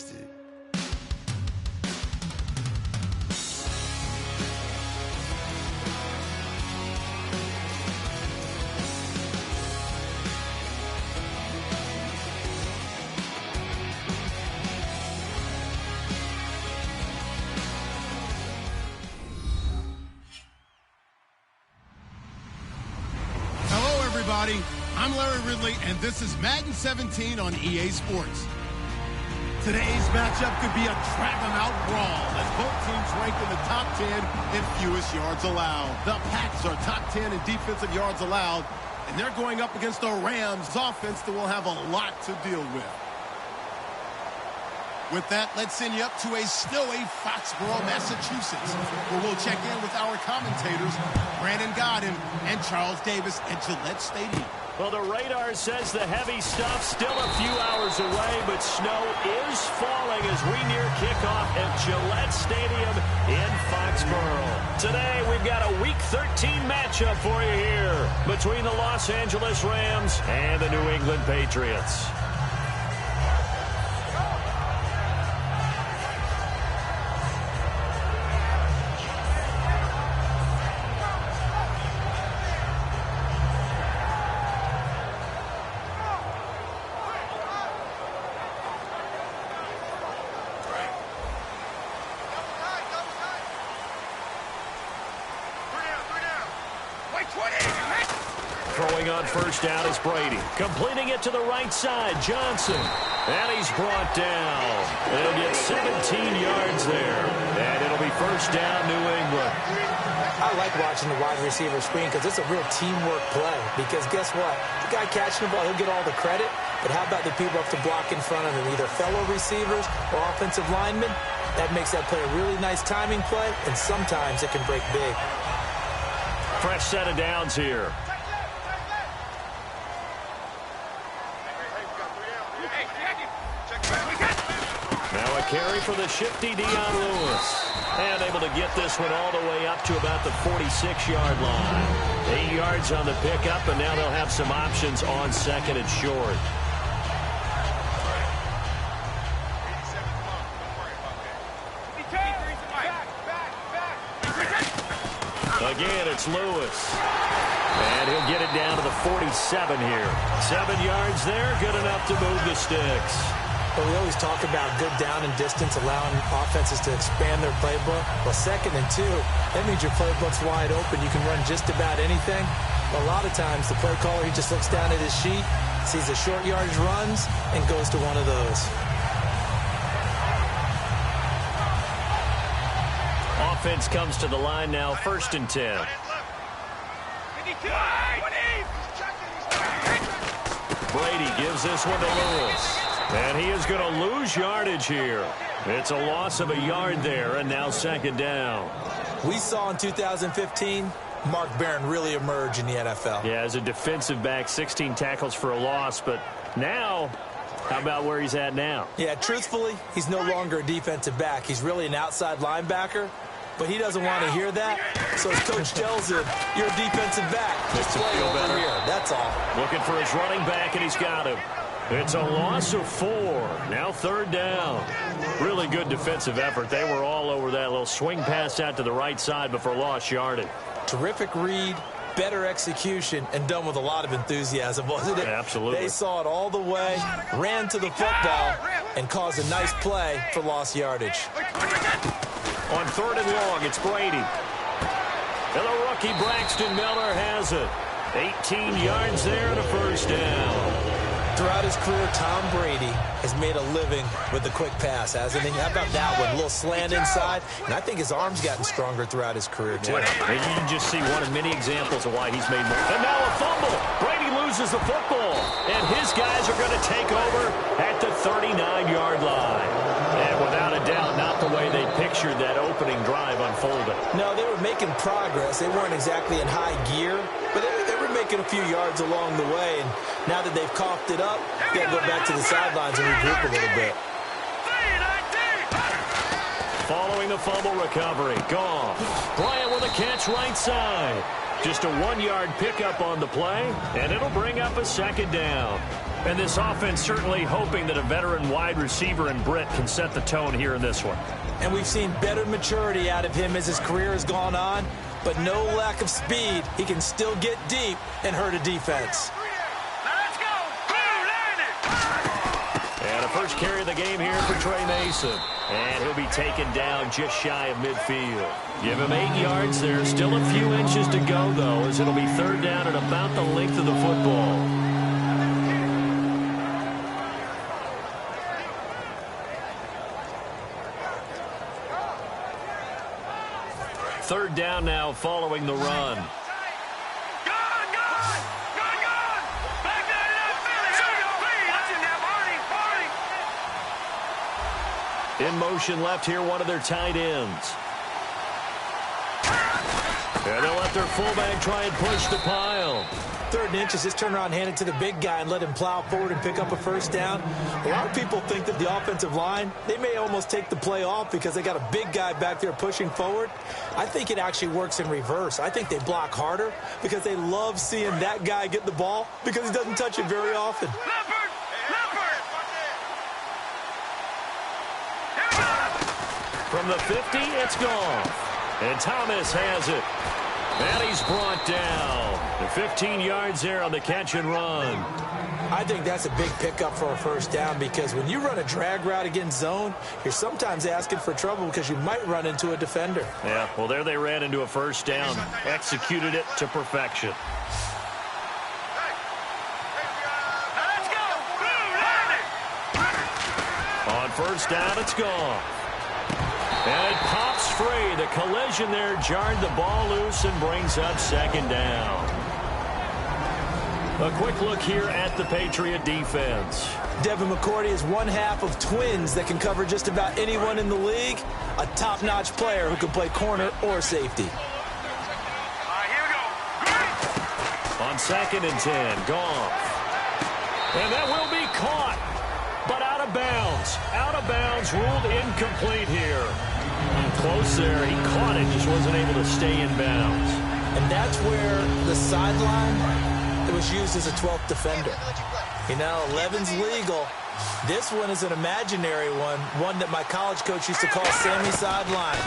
wasted. I'm Larry Ridley, and this is Madden 17 on EA Sports. Today's matchup could be a drag-em-out brawl, as both teams rank in the top 10 in fewest yards allowed. The Pats are top 10 in defensive yards allowed, and they're going up against the Rams offense that will have a lot to deal with. With that, let's send you up to snowy Foxborough, Massachusetts, where we'll check in with our commentators, Brandon Godden and Charles Davis at Gillette Stadium. Well, the radar says the heavy stuff still a few hours away, but snow is falling as we near kickoff at Gillette Stadium in Foxborough. Today, we've got a Week 13 matchup for you here between the Los Angeles Rams and the New England Patriots. Throwing on first down is Brady. Completing it to the right side, Johnson. And he's brought down. They'll get 17 yards there. And it'll be first down, New England. I like watching the wide receiver screen because it's a real teamwork play. Because guess what? The guy catching the ball, he'll get all the credit. But how about the people up to block in front of him, either fellow receivers or offensive linemen? That makes that play a really nice timing play, and sometimes it can break big. Fresh set of downs here. Now a carry for the shifty Dion Lewis. And able to get this one all the way up to about the 46-yard line. 8 yards on the pickup, and now they'll have some options on second and short. Again, it's Lewis. And he'll get it down to the 47 here. 7 yards there, good enough to move the sticks. Well, we always talk about good down and distance, allowing offenses to expand their playbook. Well, 2nd and 2, that means your playbook's wide open. You can run just about anything. But a lot of times, the play caller, he just looks down at his sheet, sees the short yardage runs, and goes to one of those. Offense comes to the line now, 1st and 10. Brady gives this one to Lewis. And he is going to lose yardage here. It's a loss of a yard there, and now 2nd down. We saw in 2015 Mark Barron really emerge in the NFL. Yeah, as a defensive back, 16 tackles for a loss. But now, how about where he's at now? Yeah, truthfully, he's no longer a defensive back. He's really an outside linebacker. But he doesn't want to hear that. So his coach tells him, you're a defensive back. Just play over here. That's all. Looking for his running back, and he's got him. It's a loss of 4. Now 3rd down. Really good defensive effort. They were all over that little swing pass out to the right side before lost yardage. Terrific read, better execution, and done with a lot of enthusiasm, wasn't it? Absolutely. They saw it all the way, ran to the football, and caused a nice play for lost yardage. On 3rd and long, it's Brady. And the rookie Braxton Miller has it. 18 yards there and a first down. Throughout his career, Tom Brady has made a living with the quick pass, hasn't he? How about that one? A little slant inside. And I think his arm's gotten stronger throughout his career, too. Yeah. And you can just see one of many examples of why he's made more. And now a fumble. Brady loses the football. And his guys are going to take over at the 39-yard line. And without a doubt, not the way they pictured that opening drive unfolded. No, they were making progress. They weren't exactly in high gear, but they were making a few yards along the way. And now that they've coughed it up, they got to go back to the sidelines and regroup a little bit. Following the fumble recovery. Gone. Bryant with a catch right side. Just a 1-yard pickup on the play, and it'll bring up a second down. And this offense certainly hoping that a veteran wide receiver in Britt can set the tone here in this one. And we've seen better maturity out of him as his career has gone on, but no lack of speed. He can still get deep and hurt a defense. And a first carry of the game here for Trey Mason. And he'll be taken down just shy of midfield. Give him 8 yards there. Still a few inches to go, though, as it'll be third down at about the length of the football. Third down now following the run. In motion left here, one of their tight ends. And they'll let their fullback try and push the pile. 3rd and inches, just turn around, hand it to the big guy, and let him plow forward and pick up a first down. A lot of people think that the offensive line, they may almost take the play off because they got a big guy back there pushing forward. I think it actually works in reverse. I think they block harder because they love seeing that guy get the ball because he doesn't touch it very often. From the 50, it's gone. And Thomas has it. And he's brought down. The 15 yards there on the catch and run. I think that's a big pickup for a first down because when you run a drag route against zone, you're sometimes asking for trouble because you might run into a defender. Yeah, well, there they ran into a first down. Executed it to perfection. On first down, it's gone. And it pops free. The collision there jarred the ball loose and brings up second down. A quick look here at the Patriot defense. Devin McCourty is one half of twins that can cover just about anyone in the league. A top-notch player who can play corner or safety. On 2nd and 10, Goff. And that will be caught, but out of bounds. Out of bounds, ruled incomplete here. Close there. He caught it, just wasn't able to stay in bounds. And that's where the sideline, it was used as a 12th defender. You know, 11's legal. This one is an imaginary one that my college coach used to call Sammy Sideline.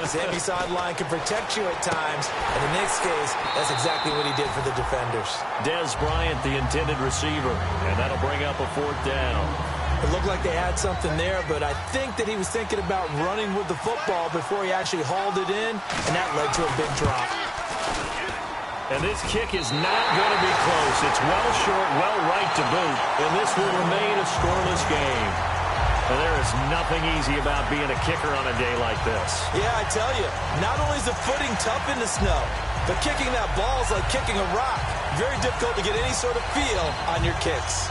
Sammy Sideline can protect you at times, and in this case, that's exactly what he did for the defenders. Dez Bryant, the intended receiver, and that'll bring up a 4th down. It looked like they had something there, but I think that he was thinking about running with the football before he actually hauled it in, and that led to a big drop. And this kick is not going to be close. It's well short, well right to boot, and this will remain a scoreless game. And there is nothing easy about being a kicker on a day like this. Yeah, I tell you, not only is the footing tough in the snow, but kicking that ball is like kicking a rock. Very difficult to get any sort of feel on your kicks.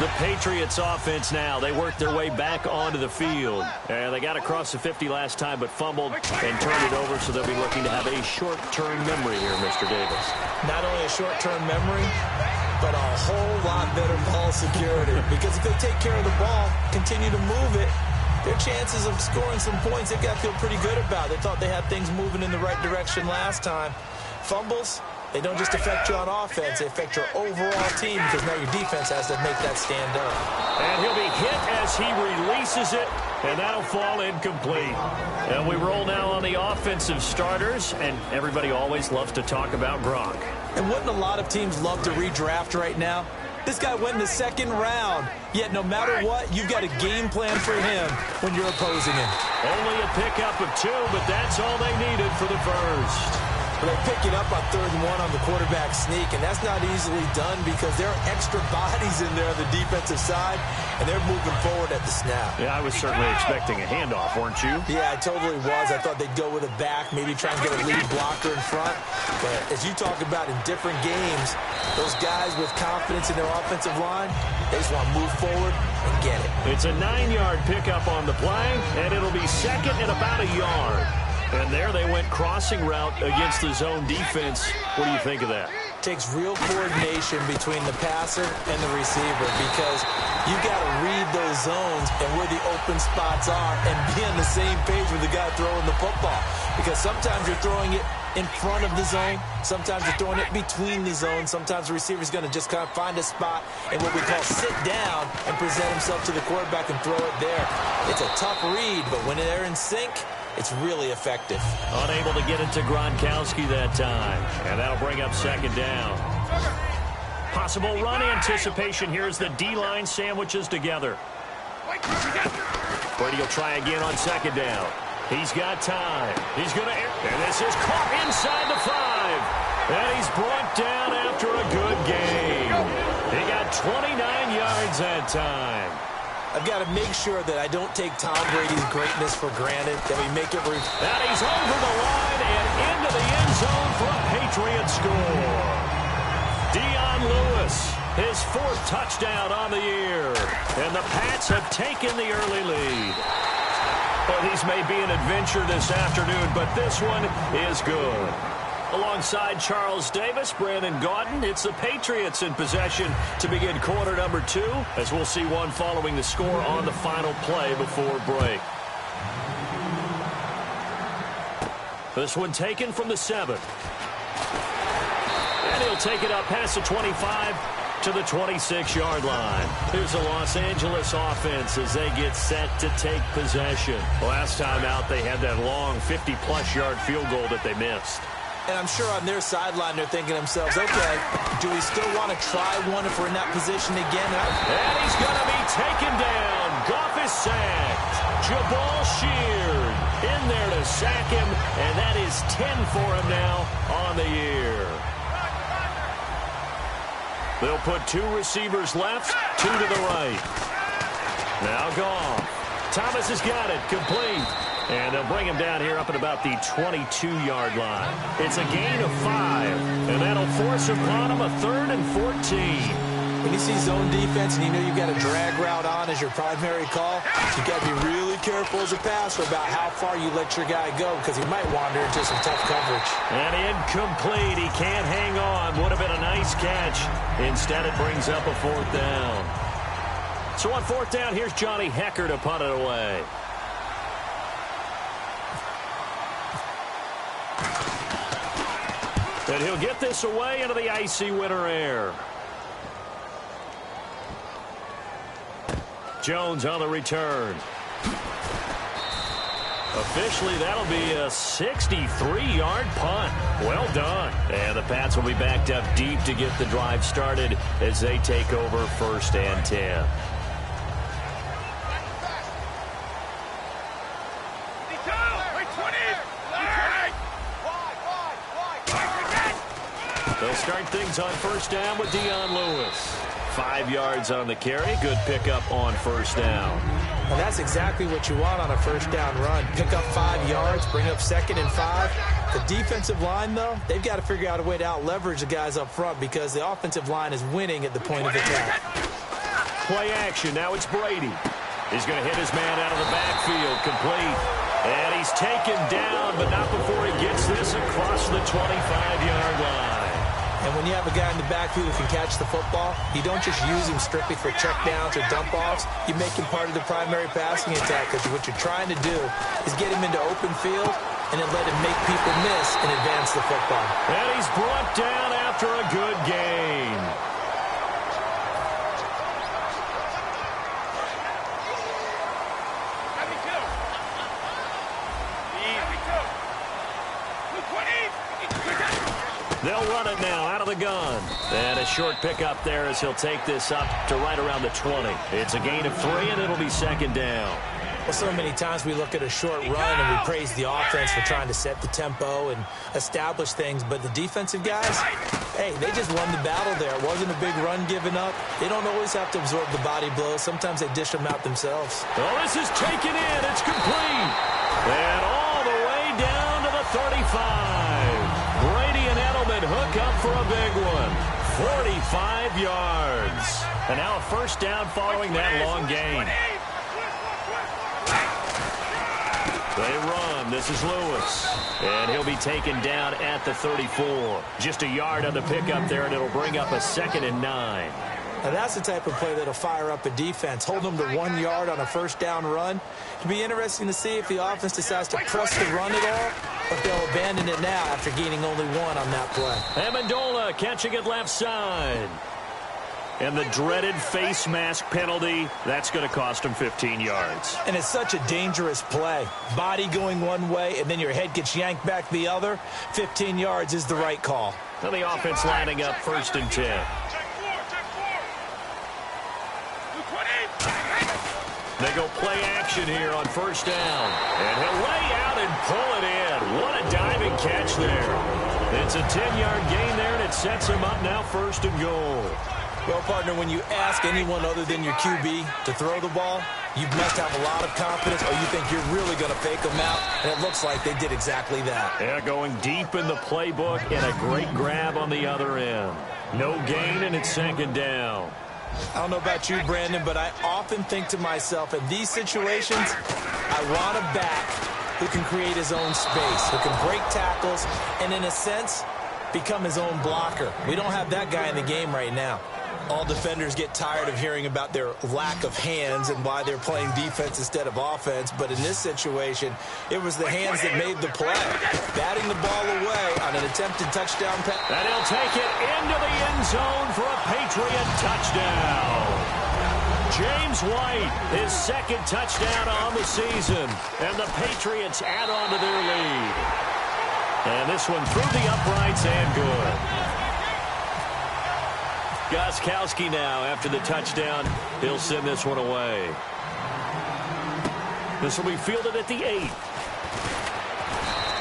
The Patriots offense now, they worked their way back onto the field. And they got across the 50 last time, but fumbled and turned it over, so they'll be looking to have a short-term memory here, Mr. Davis. Not only a short-term memory, but a whole lot better ball security. Because if they take care of the ball, continue to move it, their chances of scoring some points, they've got to feel pretty good about. They thought they had things moving in the right direction last time. Fumbles, they don't just affect you on offense, they affect your overall team because now your defense has to make that stand up. And he'll be hit as he releases it, and that'll fall incomplete. And we roll now on the offensive starters, and everybody always loves to talk about Gronk. And wouldn't a lot of teams love to redraft right now? This guy went in the 2nd round, yet no matter what, you've got a game plan for him when you're opposing him. Only a pickup of 2, but that's all they needed for the first. They pick it up on 3rd and 1 on the quarterback sneak, and that's not easily done because there are extra bodies in there on the defensive side, and they're moving forward at the snap. Yeah, I was certainly expecting a handoff, weren't you? Yeah, I totally was. I thought they'd go with a back, maybe try and get a lead blocker in front. But as you talk about in different games, those guys with confidence in their offensive line, they just want to move forward and get it. It's a 9-yard pickup on the play, and it'll be 2nd and about a yard. And there they went crossing route against the zone defense. What do you think of that? takes real coordination between the passer and the receiver because you got to read those zones and where the open spots are and be on the same page with the guy throwing the football. Because sometimes you're throwing it in front of the zone. Sometimes you're throwing it between the zones. Sometimes the receiver's going to just kind of find a spot and what we call sit down and present himself to the quarterback and throw it there. It's a tough read, but when they're in sync, it's really effective. Unable to get it to Gronkowski that time. And that'll bring up second down. Possible run anticipation here as the D-line sandwiches together. Brady will try again on second down. He's got time. He's going to... And this is caught inside the 5. And he's brought down after a good game. He got 29 yards that time. I've got to make sure that I don't take Tom Brady's greatness for granted, that we make it... And he's over the line and into the end zone for a Patriot score. Dion Lewis, his 4th touchdown on the year. And the Pats have taken the early lead. Well, these may be an adventure this afternoon, but this one is good. Alongside Charles Davis, Brandon Gaudin, it's the Patriots in possession to begin quarter number 2, as we'll see one following the score on the final play before break. This one taken from the 7. And he'll take it up past the 25 to the 26-yard line. Here's the Los Angeles offense as they get set to take possession. Last time out, they had that long 50-plus yard field goal that they missed. And I'm sure on their sideline they're thinking to themselves, okay, do we still want to try one if we're in that position again? And he's going to be taken down. Goff is sacked. Jabal sheared in there to sack him, and that is 10 for him now on the year. They'll put 2 receivers left, 2 to the right. Now Goff. Thomas has got it, complete. And they'll bring him down here up at about the 22-yard line. It's a gain of 5, and that'll force upon him a 3rd and 14. When you see zone defense and you know you've got a drag route on as your primary call, you got to be really careful as a passer about how far you let your guy go because he might wander into some tough coverage. And incomplete. He can't hang on. Would have been a nice catch. Instead, it brings up a 4th down. So on 4th down, here's Johnny Hecker to punt it away. And he'll get this away into the icy winter air. Jones on the return. Officially, that'll be a 63-yard punt. Well done. And the Pats will be backed up deep to get the drive started as they take over 1st and 10. They'll start things on 1st down with Dion Lewis. 5 yards on the carry. Good pickup on 1st down. And that's exactly what you want on a 1st down run. Pick up 5 yards, bring up 2nd and 5. The defensive line, though, they've got to figure out a way to out-leverage the guys up front because the offensive line is winning at the point of attack. Play action. Now it's Brady. He's going to hit his man out of the backfield. Complete. And he's taken down, but not before he gets this across the 25-yard line. And when you have a guy in the backfield who can catch the football, you don't just use him strictly for checkdowns or dump-offs. You make him part of the primary passing attack because what you're trying to do is get him into open field and then let him make people miss and advance the football. And he's brought down after a good game. They'll run it now out of the gun. And a short pickup there as he'll take this up to right around the 20. It's a gain of 3, and it'll be 2nd down. Well, so many times we look at a short run and we praise the offense for trying to set the tempo and establish things. But the defensive guys, hey, they just won the battle there. It wasn't a big run given up. They don't always have to absorb the body blows. Sometimes they dish them out themselves. Oh, this is taken in. It's complete. And all the way down to the 35. Brady and Edelman hook up for a big one. 45 yards. And now a 1st down following that long gain. They run. This is Lewis. And he'll be taken down at the 34. Just a yard on the pickup there, and it'll bring up a 2nd and 9. Now that's the type of play that'll fire up a defense. Hold them to 1 yard on a first down run. It'll be interesting to see if the offense decides to press the run at all, or if they'll abandon it now after gaining only 1 on that play. Amendola catching it left side. And the dreaded face mask penalty, that's going to cost him 15 yards. And it's such a dangerous play. Body going one way, and then your head gets yanked back the other. 15 yards is the right call. So the offense lining up 1st and 10. They go play action here on 1st down. And he'll lay out and pull it in. What a diving catch there. It's a 10-yard gain there, and it sets him up now 1st and goal. Well, partner, when you ask anyone other than your QB to throw the ball, you must have a lot of confidence, or you think you're really going to fake them out, and it looks like they did exactly that. Yeah, going deep in the playbook and a great grab on the other end. No gain, and it's 2nd down. I don't know about you, Brandon, but I often think to myself, in these situations, I want a back who can create his own space, who can break tackles, and in a sense, become his own blocker. We don't have that guy in the game right now. All defenders get tired of hearing about their lack of hands and why they're playing defense instead of offense. But in this situation, it was the hands that made the play. Batting the ball away on an attempted touchdown pass. And he'll take it into the end zone for a Patriot touchdown. James White, his 2nd touchdown on the season. And the Patriots add on to their lead. And this one through the uprights and good. Gostkowski now, after the touchdown, he'll send this one away. This will be fielded at the 8.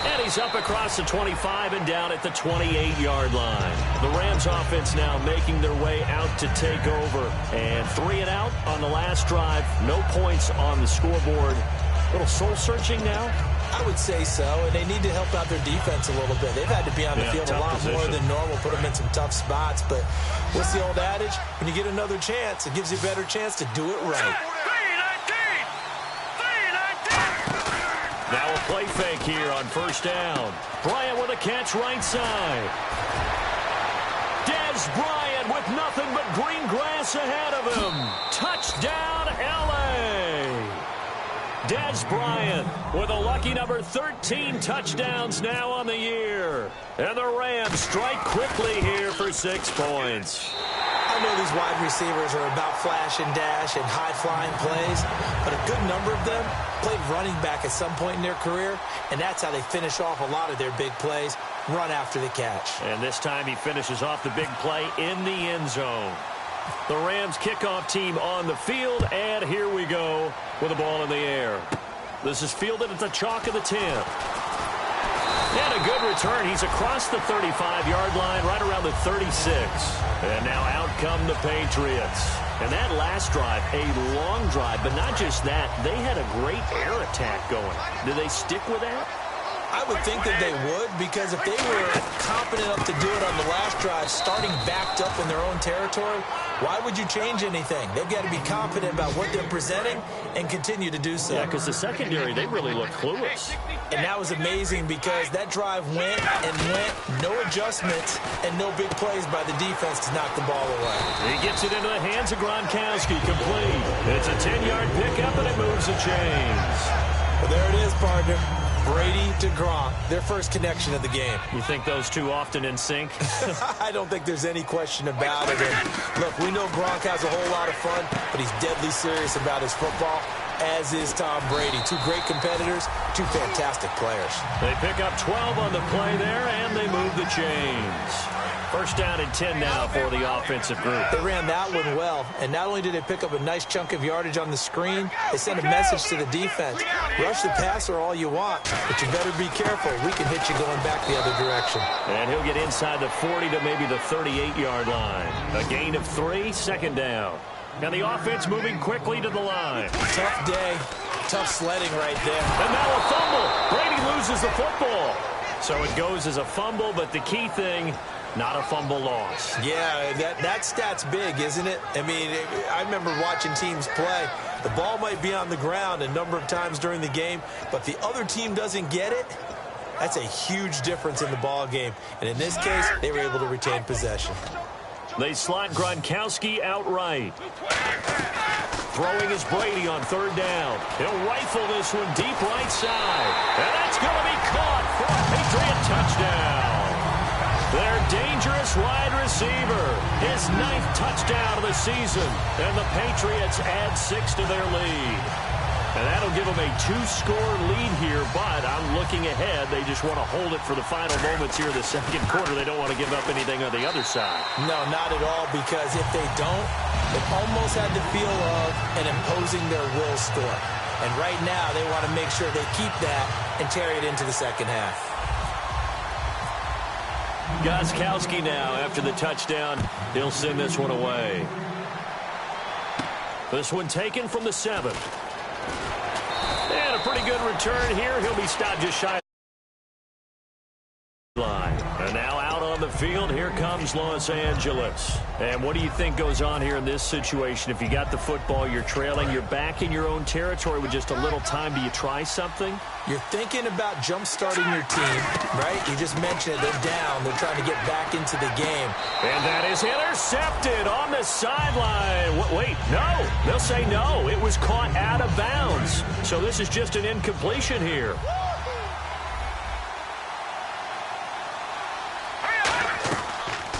And he's up across the 25 and down at the 28-yard line. The Rams offense now making their way out to take over. And 3 and out on the last drive. No points on the scoreboard. A little soul-searching now. I would say so, and they need to help out their defense a little bit. They've had to be on the field a lot more than normal, put them in some tough spots. But what's the old adage? When you get another chance, it gives you a better chance to do it right. Now a play fake here on 1st down. Bryant with a catch right side. Dez Bryant with nothing but green grass ahead of him. Touchdown, L.A. Dez Bryant with a lucky number 13 touchdowns now on the year. And the Rams strike quickly here for 6 points. I know these wide receivers are about flash and dash and high-flying plays, but a good number of them played running back at some point in their career, and that's how they finish off a lot of their big plays, run after the catch. And this time he finishes off the big play in the end zone. The Rams kickoff team on the field, and here we go with the ball in the air. This is fielded at the chalk of the 10. And a good return. He's across the 35-yard line, right around the 36. And now out come the Patriots. And that last drive, a long drive, but not just that. They had a great air attack going. Did they stick with that? I would think that they would, because if they were confident enough to do it on the last drive, starting backed up in their own territory, why would you change anything? They've got to be confident about what they're presenting and continue to do so. Yeah, because the secondary, they really look clueless. And that was amazing because that drive went and went, no adjustments, and no big plays by the defense to knock the ball away. He gets it into the hands of Gronkowski, complete. It's a 10-yard pickup, and it moves the chains. Well, there it is, partner. Brady to Gronk, their first connection of the game. You think those two often in sync? I don't think there's any question about it. And look, we know Gronk has a whole lot of fun, but he's deadly serious about his football, as is Tom Brady. Two great competitors, two fantastic players. They pick up 12 on the play there, and they move the chains. First down and 10 now for the offensive group. They ran that one well, and not only did they pick up a nice chunk of yardage on the screen, they sent a message to the defense. Rush the passer all you want, but you better be careful. We can hit you going back the other direction. And he'll get inside the 40 to maybe the 38-yard line. A gain of 3, second down. Now the offense moving quickly to the line. Tough day. Tough sledding right there. And now a fumble. Brady loses the football. So it goes as a fumble, but the key thing, not a fumble loss. Yeah, that stat's big, isn't it? I mean, I remember watching teams play. The ball might be on the ground a number of times during the game, but the other team doesn't get it. That's a huge difference in the ball game. And in this case, they were able to retain possession. They slot Gronkowski outright. Throwing is Brady on third down. He'll rifle this one deep right side. And that's going to be caught for a Patriot touchdown. Their dangerous wide receiver. His 9th touchdown of the season. And the Patriots add 6 to their lead. And that'll give them a 2-score lead here, but I'm looking ahead. They just want to hold it for the final moments here in the second quarter. They don't want to give up anything on the other side. No, not at all, because if they don't, it almost had the feel of an imposing their will score. And right now, they want to make sure they keep that and carry it into the second half. Gostkowski now, after the touchdown, he'll send this one away. This one taken from the 7. And a pretty good return here. He'll be stopped just shy of the line. And now out on the field, here comes Los Angeles. And what do you think goes on here in this situation? If you got the football, you're trailing, you're back in your own territory with just a little time. Do you try something? You're thinking about jump-starting your team, right? You just mentioned it. They're down. They're trying to get back into the game. And that is intercepted on the sideline. Wait, no. They'll say no. It was caught out of bounds. So this is just an incompletion here.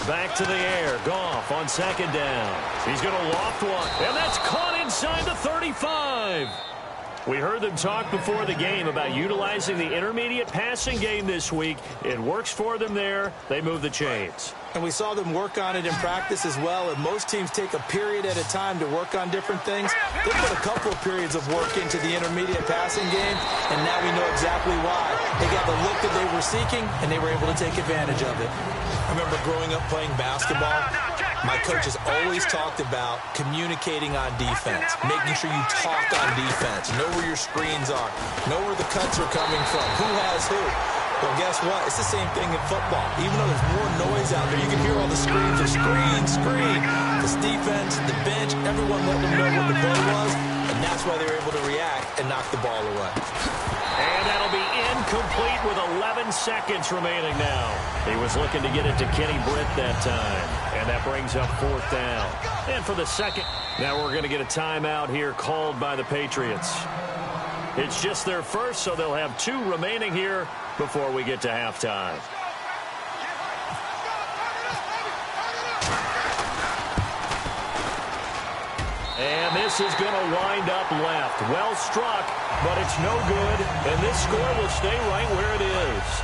Back to the air. Goff on second down. He's going to loft one. And that's caught inside the 35. We heard them talk before the game about utilizing the intermediate passing game this week. It works for them there. They move the chains. And we saw them work on it in practice as well. And most teams take a period at a time to work on different things. They put a couple of periods of work into the intermediate passing game, and now we know exactly why. They got the look that they were seeking, and they were able to take advantage of it. I remember growing up playing basketball. My coaches always talked about communicating on defense, making sure you talk on defense, know where your screens are, know where the cuts are coming from, who has who. Well, guess what? It's the same thing in football. Even though there's more noise out there, you can hear all the screams of screen. This defense, the bench, everyone let them know what the play was, and that's why they were able to react and knock the ball away. And that'll be incomplete with 11 seconds remaining now. He was looking to get it to Kenny Britt that time. And that brings up 4th down. And for the second, now we're going to get a timeout here called by the Patriots. It's just their first, so they'll have 2 remaining here before we get to halftime. And this is going to wind up left. Well struck, but it's no good. And this score will stay right where it is.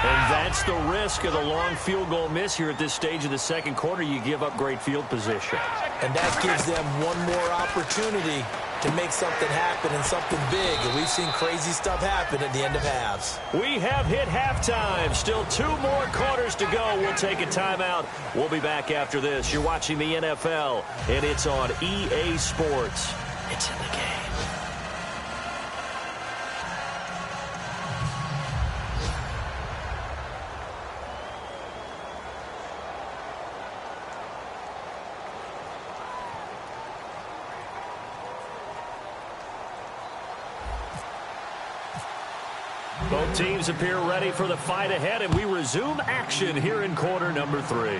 And that's the risk of the long field goal miss here at this stage of the second quarter. You give up great field position. And that gives them one more opportunity to make something happen and something big. And we've seen crazy stuff happen at the end of halves. We have hit halftime. Still 2 more quarters to go. We'll take a timeout. We'll be back after this. You're watching the NFL, and it's on EA Sports. It's in the game. Both teams appear ready for the fight ahead, and we resume action here in quarter number 3.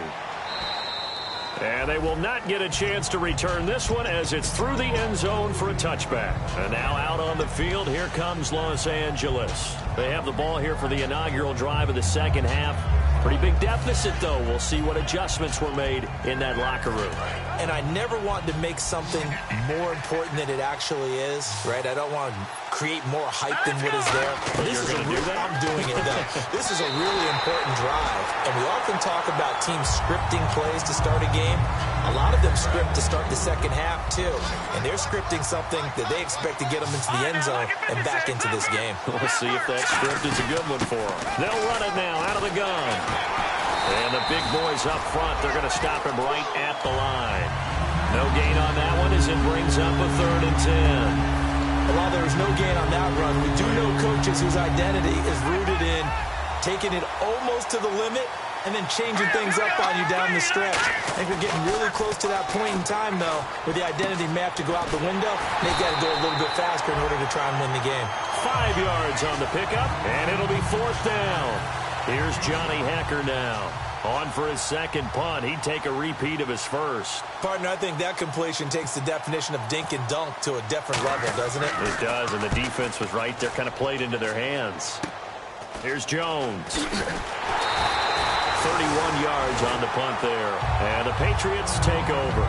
And they will not get a chance to return this one as it's through the end zone for a touchback. And now out on the field, here comes Los Angeles. They have the ball here for the inaugural drive of the second half. Pretty big deficit, though. We'll see what adjustments were made in that locker room. And I never want to make something more important than it actually is, right? I don't want to create more hype than what is there. But this is I'm doing it, though. This is a really important drive. And we often talk about teams scripting plays to start a game. A lot of them script to start the second half, too. And they're scripting something that they expect to get them into the end zone and back into this game. We'll see if that script is a good one for them. They'll run it now out of the gun. And the big boys up front, they're going to stop him right at the line. No gain on that one as it brings up a 3rd and 10. And while there was no gain on that run, we do know coaches whose identity is rooted in taking it almost to the limit and then changing things up on you down the stretch. I think we're getting really close to that point in time, though, where the identity map to go out the window. They've got to go a little bit faster in order to try and win the game. 5 yards on the pickup, and it'll be 4th down. Here's Johnny Hecker now. On for his second punt. He'd take a repeat of his first. Partner, I think that completion takes the definition of dink and dunk to a different level, doesn't it? It does, and the defense was right there, kind of played into their hands. Here's Jones. 31 yards on the punt there. And the Patriots take over.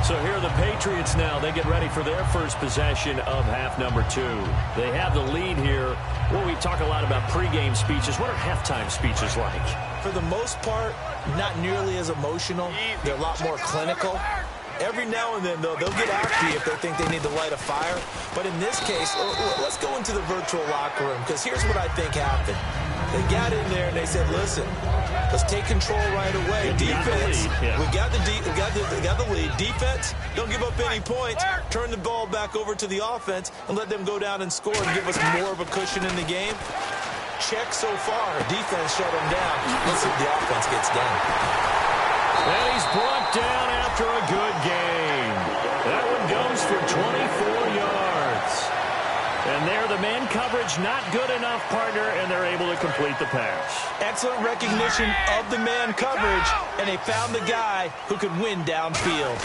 So here are the Patriots now. They get ready for their first possession of half number 2. They have the lead here. Well, we talk a lot about pregame speeches. What are halftime speeches like? For the most part, not nearly as emotional. They're a lot more clinical. Every now and then, though, they'll get after you if they think they need to light a fire. But in this case, let's go into the virtual locker room, because here's what I think happened. They got in there and they said, listen, let's take control right away. Defense, we got the lead. Defense, don't give up any points. Turn the ball back over to the offense and let them go down and score and give us more of a cushion in the game. Check so far. Defense shut them down. Let's see if the offense gets done. And he's brought down after a good game. That one goes for 24 yards. And there, the man coverage not good enough, partner, and they're able to complete the pass. Excellent recognition of the man coverage, and they found the guy who could win downfield.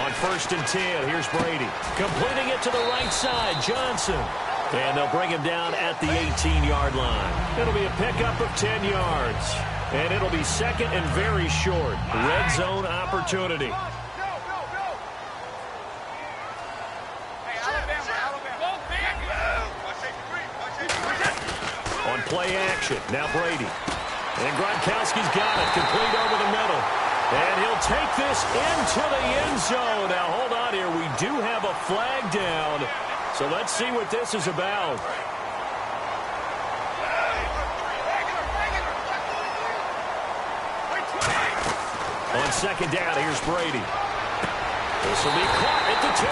On 1st and 10, here's Brady. Completing it to the right side, Johnson. And they'll bring him down at the 18-yard line. It'll be a pickup of 10 yards. And it'll be second and very short. Red zone opportunity. On play action, now Brady. And Gronkowski's got it, complete over the middle. And he'll take this into the end zone. Now, hold on here. We do have a flag down. So let's see what this is about. On 2nd down, here's Brady. This will be caught at the 2.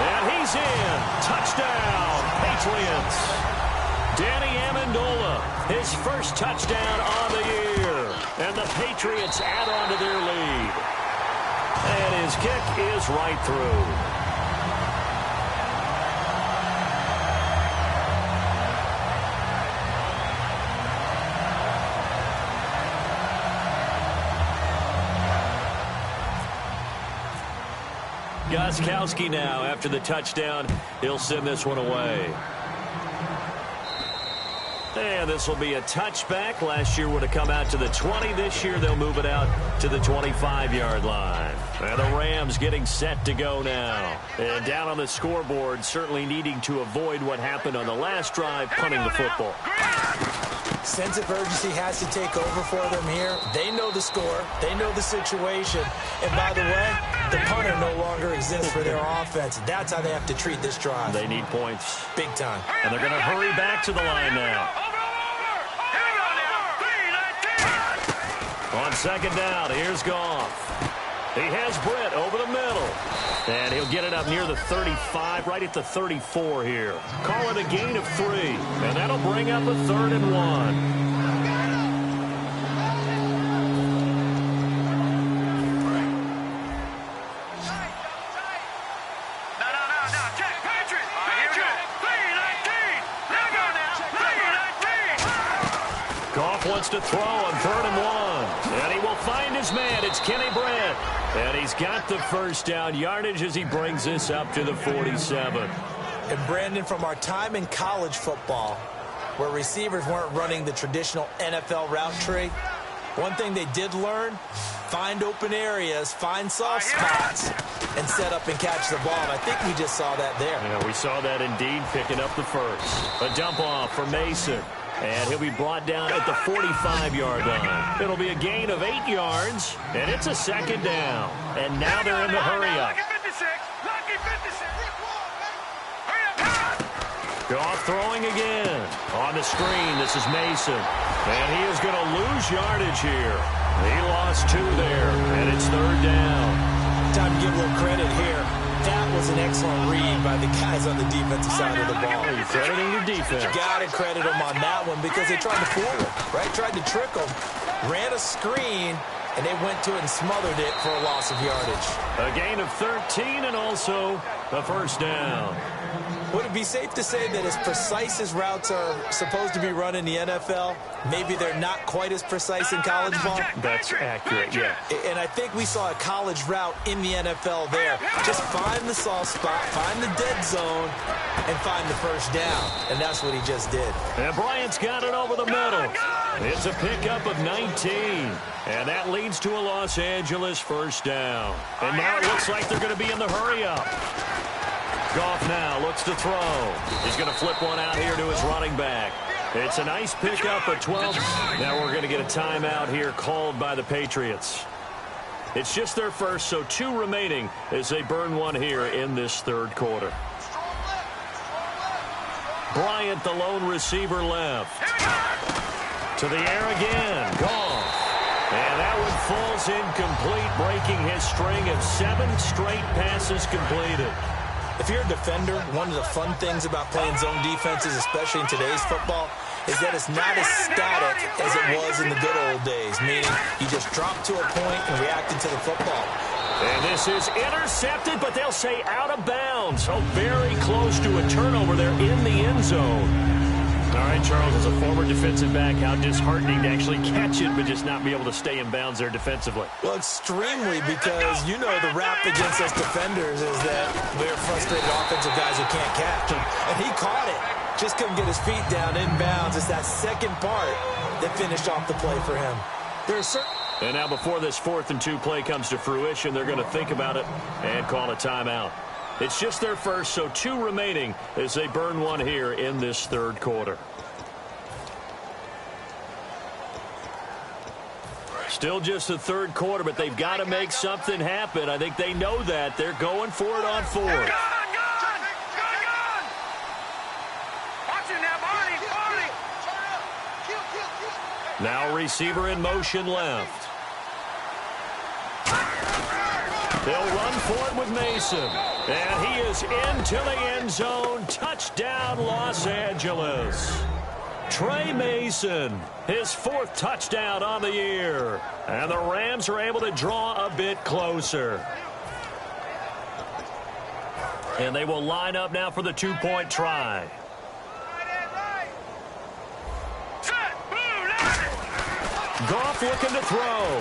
And he's in. Touchdown, Patriots. Danny Amendola, his first touchdown on the year. And the Patriots add on to their lead. And his kick is right through. Gostkowski now, after the touchdown, he'll send this one away. And this will be a touchback. Last year would have come out to the 20. This year they'll move it out to the 25-yard line. And the Rams getting set to go now. And down on the scoreboard, certainly needing to avoid what happened on the last drive, punting the football. Sense of urgency has to take over for them here. They know the score. They know the situation. And by the way, the punter no longer exists for their offense. That's how they have to treat this drive. They need points. Big time. And they're going to hurry back to the line now. On 2nd down, here's Goff. He has Britt over the middle. And he'll get it up near the 35, right at the 34 here. Call it a gain of 3. And that'll bring up a 3rd and 1. Wants to throw on 3rd and 1. And he will find his man. It's Kenny Britt. And he's got the first down yardage as he brings this up to the 47. And Brandon, from our time in college football, where receivers weren't running the traditional NFL route tree, one thing they did learn, find open areas, find soft spots, and set up and catch the ball. And I think we just saw that there. Yeah, we saw that indeed, picking up the first. A dump off for Mason. And he'll be brought down at the 45-yard line. It'll be a gain of 8 yards, and it's a 2nd down. And now they're in the hurry-up. Goff throwing again. On the screen, this is Mason. And he is going to lose yardage here. He lost 2 there, and it's 3rd down. Time to give a little credit here. That was an excellent read by the guys on the defensive side of the ball. You're crediting your defense. Got to credit them on that one because they tried to fool him, right? Tried to trick him. ran a screen, and they went to it and smothered it for a loss of yardage. A gain of 13 and also a first down. Would it be safe to say that as precise as routes are supposed to be run in the NFL, maybe they're not quite as precise in college ball? That's accurate, yeah. And I think we saw a college route in the NFL there. Just find the soft spot, find the dead zone, and find the first down. And that's what he just did. And Bryant's got it over the middle. It's a pickup of 19. And that leads to a Los Angeles first down. And now it looks like they're going to be in the hurry-up. Goff now looks to throw. He's going to flip one out here to his running back. It's a nice pickup of 12. Now we're going to get a timeout here called by the Patriots. It's just their first, so 2 remaining as they burn one here in this third quarter. Bryant, the lone receiver, left. To the air again. Goff. And that one falls incomplete, breaking his string of 7 straight passes completed. If you're a defender, one of the fun things about playing zone defenses, especially in today's football, is that it's not as static as it was in the good old days, meaning you just drop to a point and react into the football. And this is intercepted, but they'll say out of bounds. Oh, very close to a turnover there in the end zone. All right, Charles, as a former defensive back, how disheartening to actually catch it, but just not be able to stay in bounds there defensively. Well, extremely, because you know the rap against us defenders is that we're frustrated offensive guys who can't catch them. And he caught it. Just couldn't get his feet down in bounds. It's that second part that finished off the play for him. And now before this 4th and 2 play comes to fruition, they're going to think about it and call a timeout. It's just their first, so 2 remaining as they burn one here in this third quarter. Still just the third quarter, but they've got to make something happen. I think they know that. They're going for it on 4th. Now receiver in motion left. They'll run for it with Mason. And he is into the end zone. Touchdown, Los Angeles. Trey Mason, his 4th touchdown on the year. And the Rams are able to draw a bit closer. And they will line up now for the 2-point try. Goff looking to throw.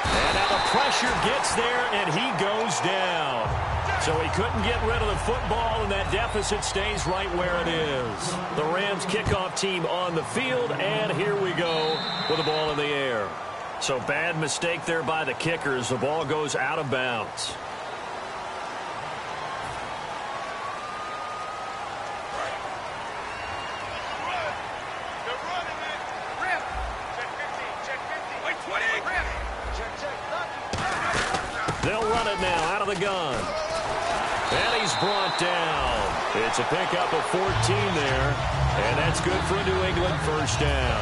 And now the pressure gets there, and he goes down. So he couldn't get rid of the football, and that deficit stays right where it is. The Rams kickoff team on the field, and here we go with the ball in the air. So bad mistake there by the kickers. The ball goes out of bounds. They'll run it now out of the gun. And he's brought down. It's a pickup of 14 there. And that's good for a New England first down.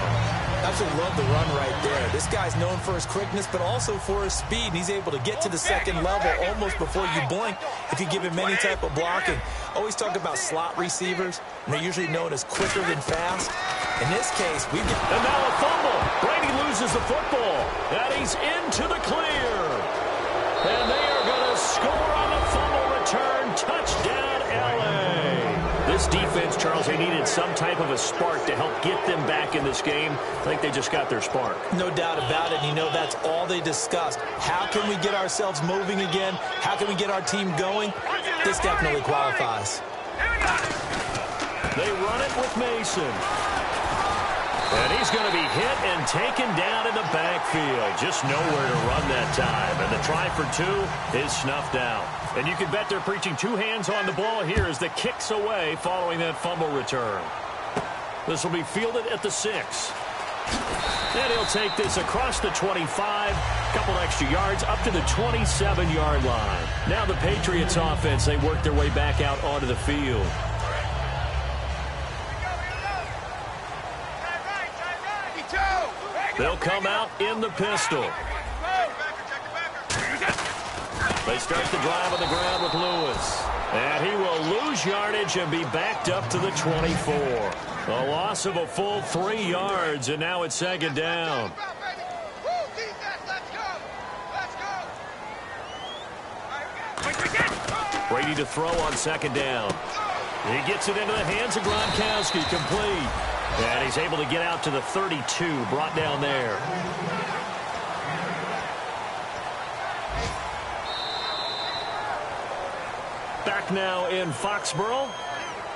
Absolutely love the run right there. This guy's known for his quickness, but also for his speed. And he's able to get to the second level almost before you blink if you give him any type of blocking. Always talk about slot receivers, and they're usually known as quicker than fast. In this case, we get... And now a fumble. Brady loses the football. And he's into the clear. And they are going to score on the fumble return. Touchdown, L.A. This defense, Charles, they needed some type of a spark to help get them back in this game. I think they just got their spark. No doubt about it. And you know, that's all they discussed. How can we get ourselves moving again? How can we get our team going? This definitely qualifies. They run it with Mason. And he's going to be hit and taken down in the backfield. Just nowhere to run that time. And the try for 2 is snuffed out. And you can bet they're preaching 2 hands on the ball here as the kick's away following that fumble return. This will be fielded at the 6. And he'll take this across the 25, couple extra yards up to the 27-yard line. Now the Patriots offense, they work their way back out onto the field. They'll come out in the pistol. They start the drive on the ground with Lewis. And he will lose yardage and be backed up to the 24. A loss of a full 3 yards, and now it's second down. Brady to throw on second down. He gets it into the hands of Gronkowski, complete. And he's able to get out to the 32, brought down there. Back now in Foxborough.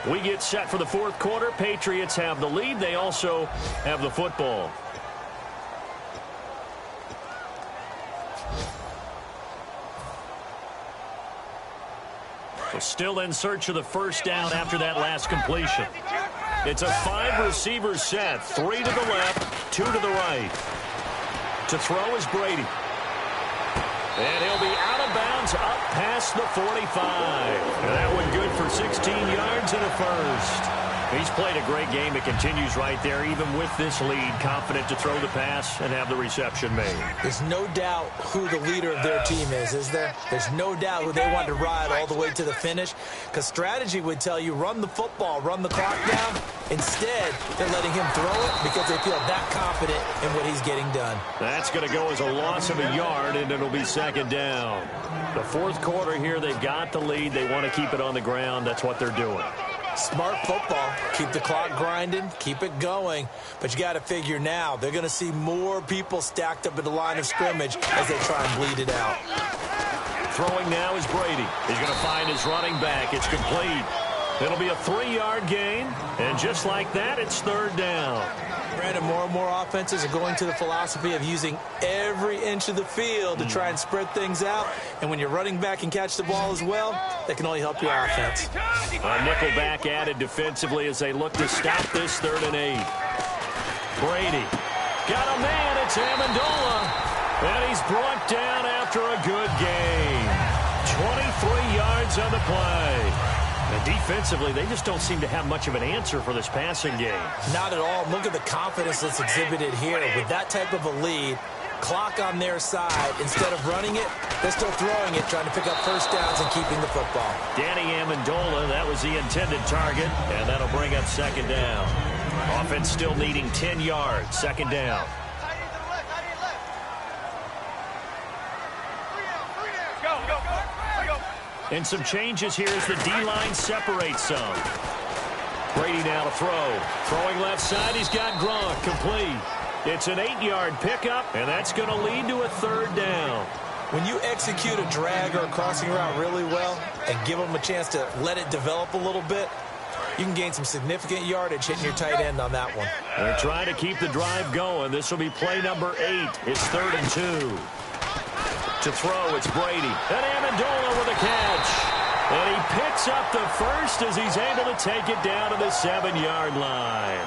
We get set for the fourth quarter. Patriots have the lead. They also have the football. So still in search of the first down after that last completion. It's a 5-receiver set. 3 to the left, 2 to the right. To throw is Brady. And he'll be out of bounds up past the 45. And that one good for 16 yards and a first. He's played a great game. It continues right there, even with this lead, confident to throw the pass and have the reception made. There's no doubt who the leader of their team is there? There's no doubt who they want to ride all the way to the finish, because strategy would tell you run the football, run the clock down. Instead, they're letting him throw it because they feel that confident in what he's getting done. That's going to go as a loss of a yard, and it'll be second down. The fourth quarter here, they've got the lead. They want to keep it on the ground. That's what they're doing. Smart football. Keep the clock grinding. Keep it going. But you got to figure now, they're going to see more people stacked up at the line of scrimmage as they try and bleed it out. Throwing now is Brady. He's going to find his running back. It's complete. It'll be a 3-yard gain. And just like that, it's third down. Brandon, more and more offenses are going to the philosophy of using every inch of the field to try and spread things out. And when you're running back and catch the ball as well, that can only help your offense. A nickel back added defensively as they look to stop this 3rd and 8. Brady got a man. It's Amendola. And he's brought down after a good game. 23 yards on the play. And defensively, they just don't seem to have much of an answer for this passing game. Not at all. Look at the confidence that's exhibited here. With that type of a lead, clock on their side, instead of running it, they're still throwing it, trying to pick up first downs and keeping the football. Danny Amendola, that was the intended target, and that'll bring up second down. Offense still needing 10 yards, second down. And some changes here as the D-line separates some. Brady now to throw. Throwing left side, he's got Gronk, complete. It's an 8-yard pickup, and that's going to lead to a third down. When you execute a drag or a crossing route really well and give them a chance to let it develop a little bit, you can gain some significant yardage hitting your tight end on that one. They're trying to keep the drive going. This will be play number 8. It's 3rd and 2. To throw, it's Brady. And Amendola with a catch. And he picks up the first as he's able to take it down to the 7-yard line.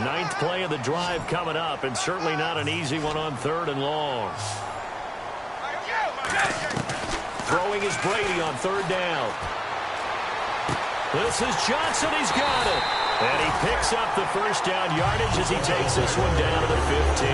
9th play of the drive coming up, and certainly not an easy one on 3rd and long. Throwing is Brady on 3rd down. This is Johnson. He's got it. And he picks up the first down yardage as he takes this one down to the 15.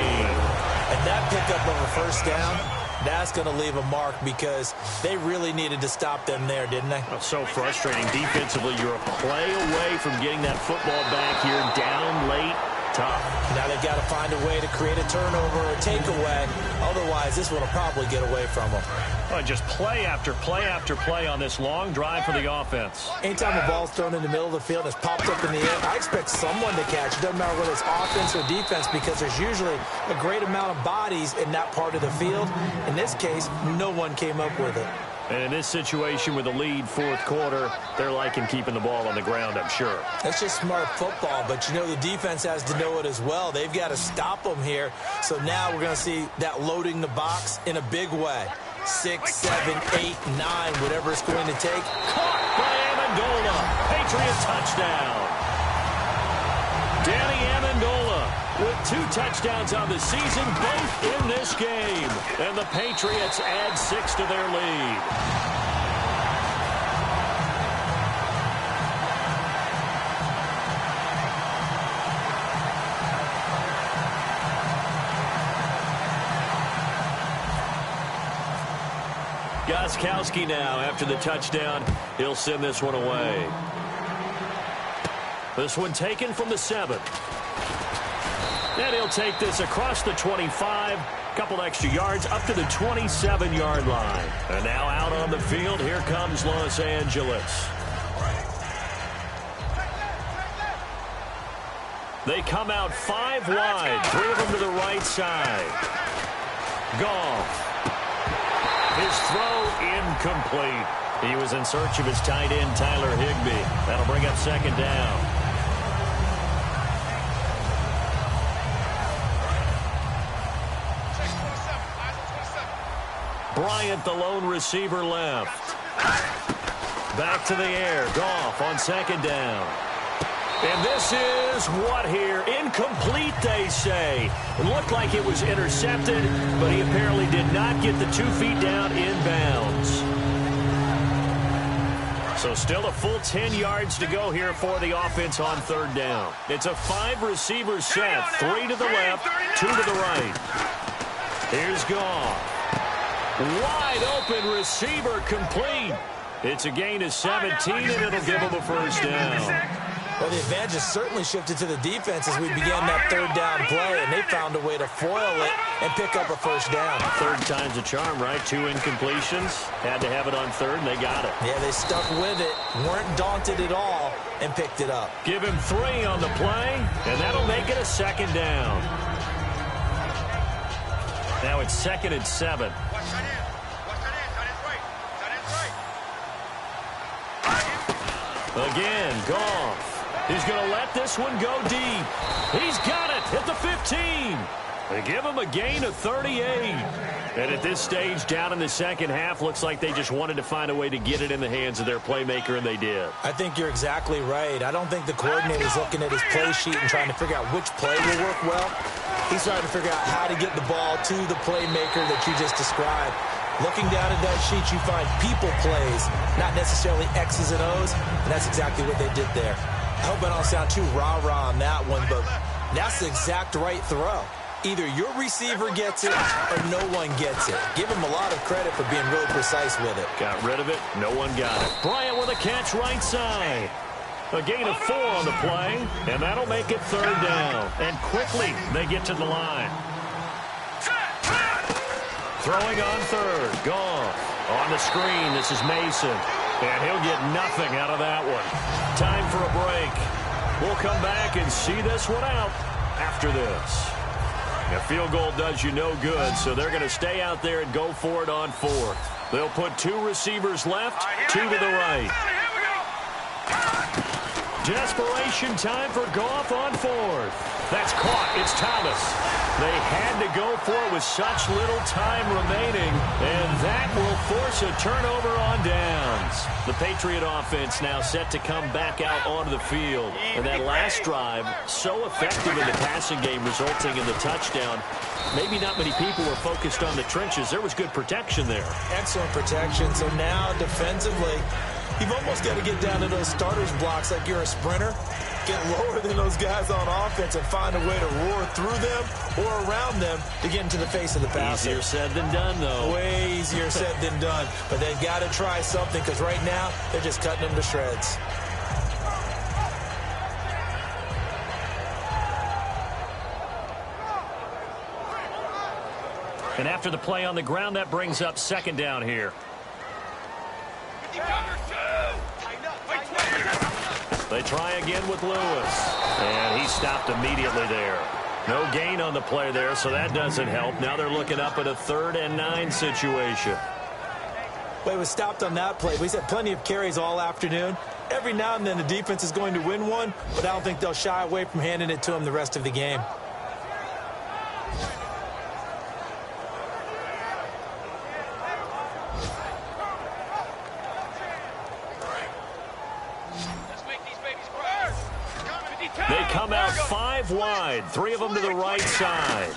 And that pickup of a first down, that's going to leave a mark because they really needed to stop them there, didn't they? Oh, so frustrating. Defensively, you're a play away from getting that football back here down late. Tough. Now they've got to find a way to create a turnover or a takeaway. Otherwise, this one will probably get away from them. Oh, just play after play after play on this long drive for the offense. Anytime a ball's thrown in the middle of the field and it's popped up in the air, I expect someone to catch. It doesn't matter whether it's offense or defense because there's usually a great amount of bodies in that part of the field. In this case, no one came up with it. And in this situation with the lead fourth quarter, they're liking keeping the ball on the ground, I'm sure. That's just smart football, but you know the defense has to know it as well. They've got to stop them here. So now we're going to see that loading the box in a big way. 6, 7, 8, 9, whatever it's going to take. Caught by Amendola. Patriot touchdown. Danny Amendola with 2 touchdowns on the season, both in this game. And the Patriots add 6 to their lead. Gostkowski now after the touchdown. He'll send this one away. This one taken from the 7. And he'll take this across the 25, couple extra yards up to the 27-yard line. And now out on the field, here comes Los Angeles. They come out 5 wide, 3 of them to the right side. Goff. His throw incomplete. He was in search of his tight end, Tyler Higbee. That'll bring up second down. Bryant, the lone receiver, left. Back to the air. Goff on second down. And this is what here? Incomplete, they say. It looked like it was intercepted, but he apparently did not get the 2 feet down inbounds. So still a full 10 yards to go here for the offense on third down. It's a 5-receiver set. 3 to the left, 2 to the right. Here's Goff. Wide open receiver complete. It's a gain of 17, and it'll give him a first down. Well, the advantage has certainly shifted to the defense as we began that third down play, and they found a way to foil it and pick up a first down. Third time's a charm, right? 2 incompletions. Had to have it on third, and they got it. Yeah, they stuck with it, weren't daunted at all, and picked it up. Give him 3 on the play, and that'll make it a second down. Now it's 2nd and 7. Again, Goff. He's going to let this one go deep. He's got it at the 15. They give him a gain of 38. And at this stage, down in the second half, looks like they just wanted to find a way to get it in the hands of their playmaker, and they did. I think you're exactly right. I don't think the coordinator's looking at his play sheet and trying to figure out which play will work well. He's trying to figure out how to get the ball to the playmaker that you just described. Looking down at that sheet, you find people plays, not necessarily X's and O's, and that's exactly what they did there. I hope I don't sound too rah-rah on that one, but that's the exact right throw. Either your receiver gets it or no one gets it. Give him a lot of credit for being really precise with it. Got rid of it. No one got it. Bryant with a catch right side. A gain of 4 on the play, and that'll make it third down. And quickly, they get to the line. Throwing on third. Goff. On the screen, this is Mason. And he'll get nothing out of that one. Time for a break. We'll come back and see this one out after this. A field goal does you no good, so they're going to stay out there and go for it on 4th. They'll put 2 receivers left, 2 to the right. Desperation time for Goff on 4th. That's caught. It's Thomas. They had to go for it with such little time remaining, and that will force a turnover on downs. The Patriot offense now set to come back out onto the field. And that last drive, so effective in the passing game, resulting in the touchdown. Maybe not many people were focused on the trenches. There was good protection there. Excellent protection. So now defensively, you've almost got to get down to those starters blocks like you're a sprinter. Get lower than those guys on offense and find a way to roar through them or around them to get into the face of the passer. Easier said than done, though. Way easier said than done. But they've got to try something because right now they're just cutting them to shreds. And after the play on the ground, that brings up second down here. They try again with Lewis. And he stopped immediately there. No gain on the play there, so that doesn't help. Now they're looking up at a 3rd and 9 situation. Well, he was stopped on that play. He's had plenty of carries all afternoon. Every now and then the defense is going to win one, but I don't think they'll shy away from handing it to him the rest of the game. They come out 5 wide, 3 of them to the right side.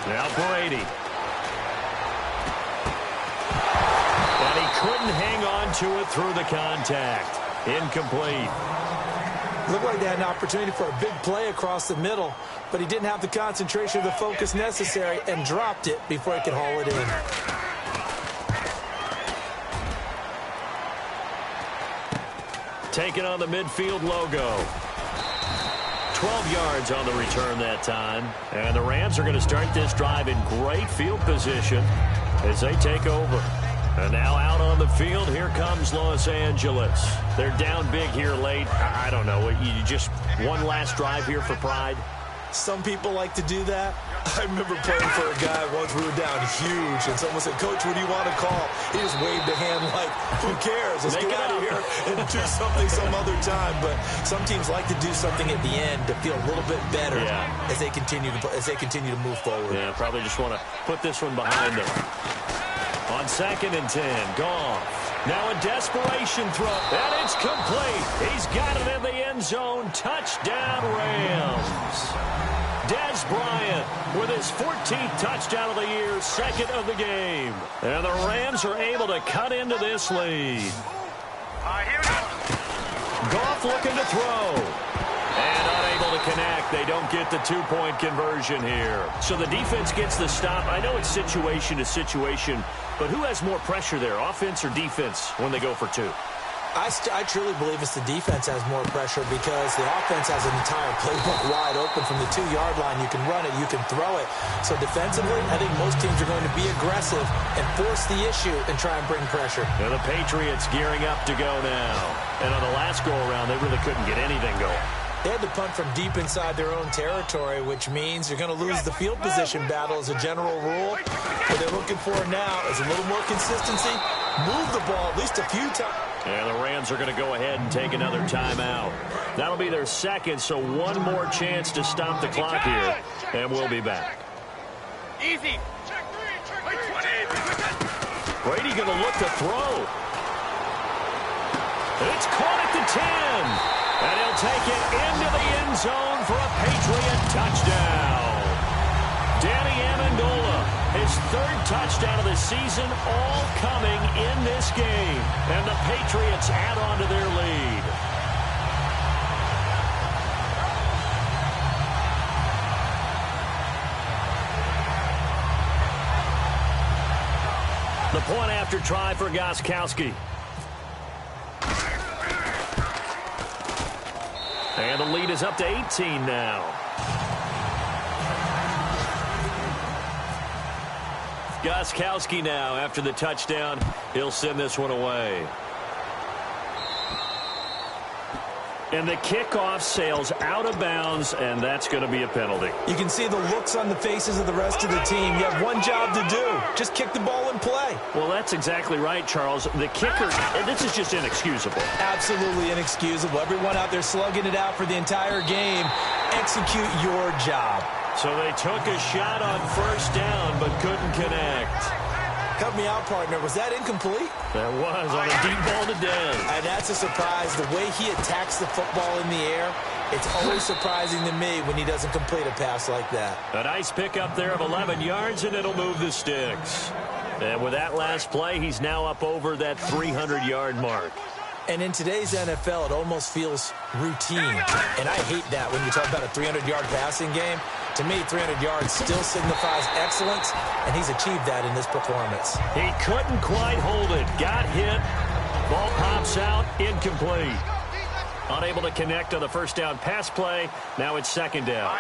Now Brady. And he couldn't hang on to it through the contact. Incomplete. Looked like they had an opportunity for a big play across the middle, but he didn't have the concentration or the focus necessary and dropped it before he could haul it in. Taking on the midfield logo. 12 yards on the return that time. And the Rams are going to start this drive in great field position as they take over. And now out on the field, here comes Los Angeles. They're down big here late. I don't know. You just one last drive here for pride? Some people like to do that. I remember playing for a guy once we were down huge, and someone said, "Coach, what do you want to call?" He just waved a hand like, who cares? Let's get out of here and do something some other time. But some teams like to do something at the end to feel a little bit better as they continue to move forward. Yeah, probably just want to put this one behind them. On 2nd and 10, Goff. Now a desperation throw, and it's complete. He's got it in the end zone. Touchdown, Rams. Dez Bryant with his 14th touchdown of the year, 2nd of the game. And the Rams are able to cut into this lead. Goff looking to throw. And unable to connect. They don't get the two-point conversion here. So the defense gets the stop. I know it's situation to situation, but who has more pressure there, offense or defense, when they go for two? I truly believe it's the defense has more pressure because the offense has an entire playbook wide open from the 2-yard line. You can run it, you can throw it. So defensively, I think most teams are going to be aggressive and force the issue and try and bring pressure. And the Patriots gearing up to go now. And on the last go-around, they really couldn't get anything going. They had to punt from deep inside their own territory, which means you're going to lose the field position battle as a general rule. What they're looking for now is a little more consistency. Move the ball at least a few times. And the Rams are going to go ahead and take another timeout. That'll be their second, so one more chance to stop the clock here. And we'll be back. Easy. Brady going to look to throw. It's caught at the 10. And he'll take it into the end zone for a Patriot touchdown. Danny Amendola, his 3rd touchdown of the season, all coming in this game. And the Patriots add on to their lead. The point after try for Gostkowski. And the lead is up to 18 now. Gostkowski now after the touchdown. He'll send this one away. And the kickoff sails out of bounds, and that's going to be a penalty. You can see the looks on the faces of the rest of the team. You have one job to do. Just kick the ball and play. Well, that's exactly right, Charles. The kicker, and this is just inexcusable. Absolutely inexcusable. Everyone out there slugging it out for the entire game. Execute your job. So they took a shot on 1st down, but couldn't connect. Cut me out, partner. Was that incomplete? That was on a deep ball to Dez. And that's a surprise. The way he attacks the football in the air, it's always surprising to me when he doesn't complete a pass like that. A nice pickup there of 11 yards, and it'll move the sticks. And with that last play, he's now up over that 300-yard mark. And in today's NFL, it almost feels routine. And I hate that when you talk about a 300-yard passing game. To me, 300 yards still signifies excellence, and he's achieved that in this performance. He couldn't quite hold it. Got hit. Ball pops out. Incomplete. Unable to connect on the 1st down pass play. Now it's 2nd down.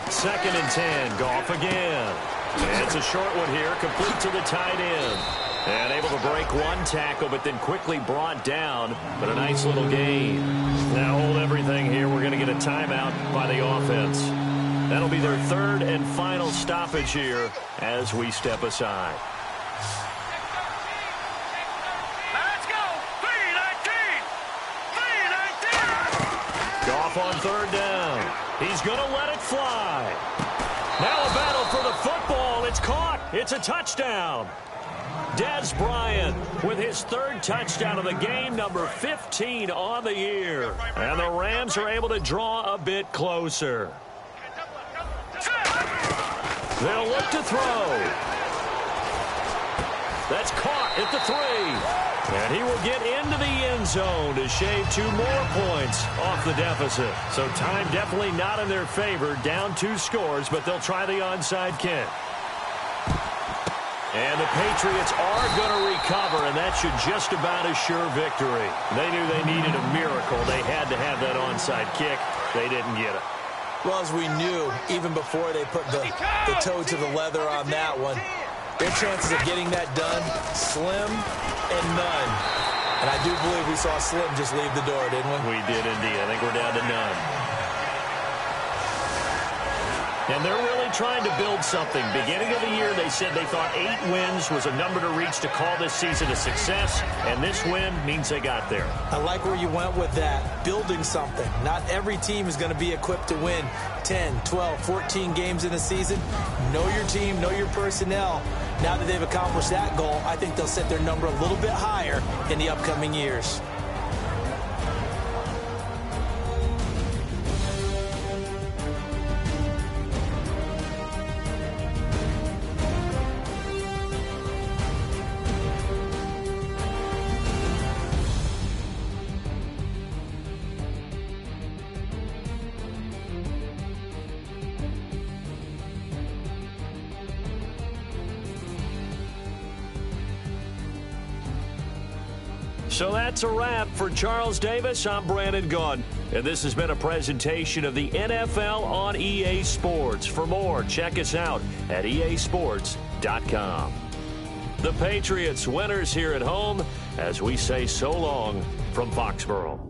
2nd and 10. Goff again. And it's a short one here. Complete to the tight end. And able to break one tackle, but then quickly brought down. But a nice little gain. Now hold everything here. We're going to get a timeout by the offense. That'll be their 3rd and final stoppage here as we step aside. Let's go. 3-19. Goff on 3rd down. He's going to let it fly. Now a battle for the football. It's caught. It's a touchdown. Dez Bryant with his 3rd touchdown of the game, number 15 on the year. And the Rams are able to draw a bit closer. They'll look to throw. That's caught at the 3. And he will get into the end zone to shave 2 more points off the deficit. So time definitely not in their favor. Down 2 scores, but they'll try the onside kick. And the Patriots are going to recover, and that should just about assure victory. They knew they needed a miracle. They had to have that onside kick. They didn't get it. Well, as we knew, even before they put the toe to the leather on that one, their chances of getting that done, slim and none. And I do believe we saw Slim just leave the door, didn't we? We did indeed. I think we're down to none. And they're really trying to build something. Beginning of the year, they said they thought 8 wins was a number to reach to call this season a success, and this win means they got there. I like where you went with that, building something. Not every team is going to be equipped to win 10, 12, 14 games in a season. Know your team, know your personnel. Now that they've accomplished that goal, I think they'll set their number a little bit higher in the upcoming years. So that's a wrap for Charles Davis. I'm Brandon Gaudin, and this has been a presentation of the NFL on EA Sports. For more, check us out at easports.com. The Patriots winners here at home as we say so long from Foxborough.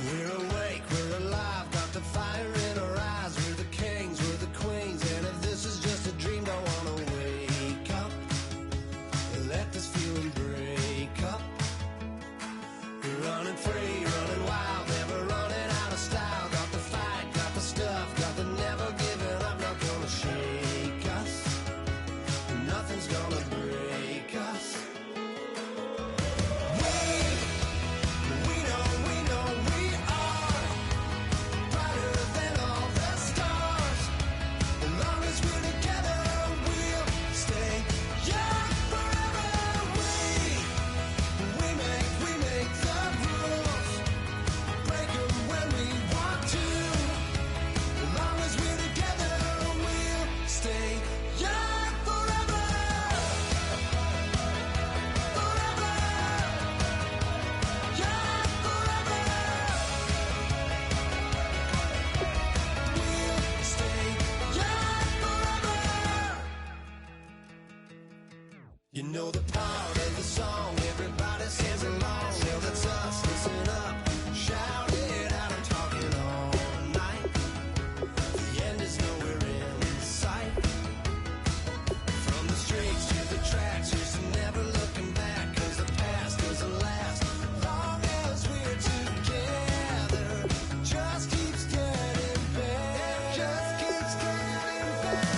We're awake, we're alive, got the fire in our eyes. We're the kings, we're the queens, and if this is just a dream, don't wanna wake up. Let this feeling break up. We're running free, running wild, never running out of style. Got the fight, got the stuff, got the never giving up. Not gonna shake us, nothing's gonna break us. You know the part of the song, everybody sings along. Well, that's us, listen up, shout it out, I'm talking all night. The end is nowhere in sight. From the streets to the tracks, just never looking back, 'cause the past doesn't last. Long as we're together, just keeps getting better. Just keeps getting better.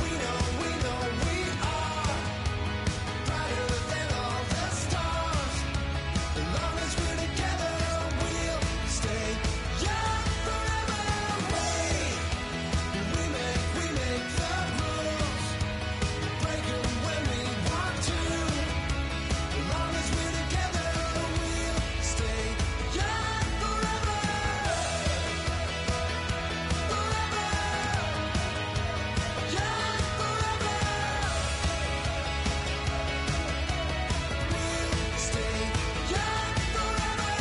We know we are brighter than all the stars. As long as we're together, we'll stay young forever. We make the rules, break them when we want to. As long as we're together, we'll stay young forever. Forever. Young forever. We'll stay young forever.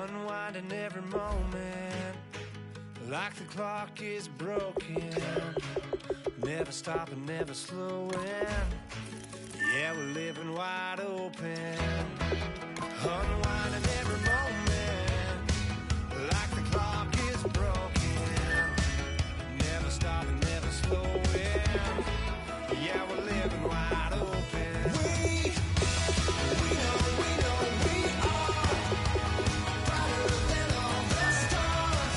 Unwinding every moment, like the clock is broken. Never stopping, never slowing. Yeah, we're living wide open. Unwinding every moment, like the clock is broken. Never stopping, never slowing. Yeah, we're living wide open. We know we are brighter than all the stars.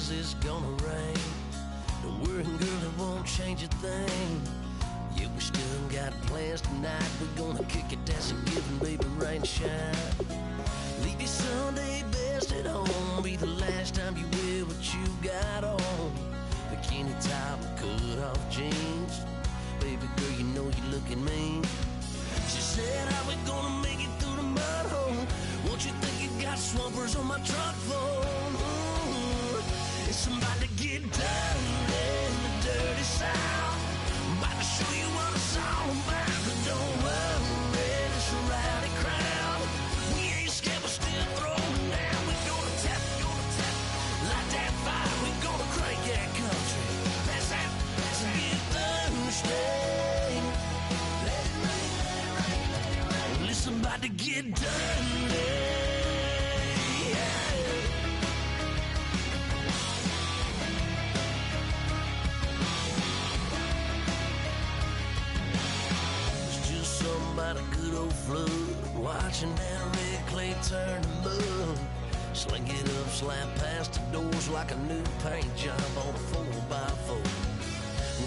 says it's gonna rain. Don't worry, girl, it won't change a thing. Yeah, we still got plans tonight. We're gonna kick it, that's a given, baby, rain and shine. Leave your Sunday best at home. Be the last time you wear what you got on. Bikini top and cut off jeans. Baby girl, you know you're looking mean. She said, how we gonna make it through the mud hole? Won't you think you got swampers on my truck phone? It's about to get dirty in the dirty South. I'm about to show you what it's all about. But don't worry, it's a rowdy crowd. We ain't scared, we're still throwing down. We gonna tap, light that fire. We gonna crank that country. That's and get Thursday. Let it rain, let it rain, let it rain. Well, it's about to get dirty. About a good old flood, watching that red clay turn to mud. Sling it up, slap past the doors like a new paint job on a 4x4.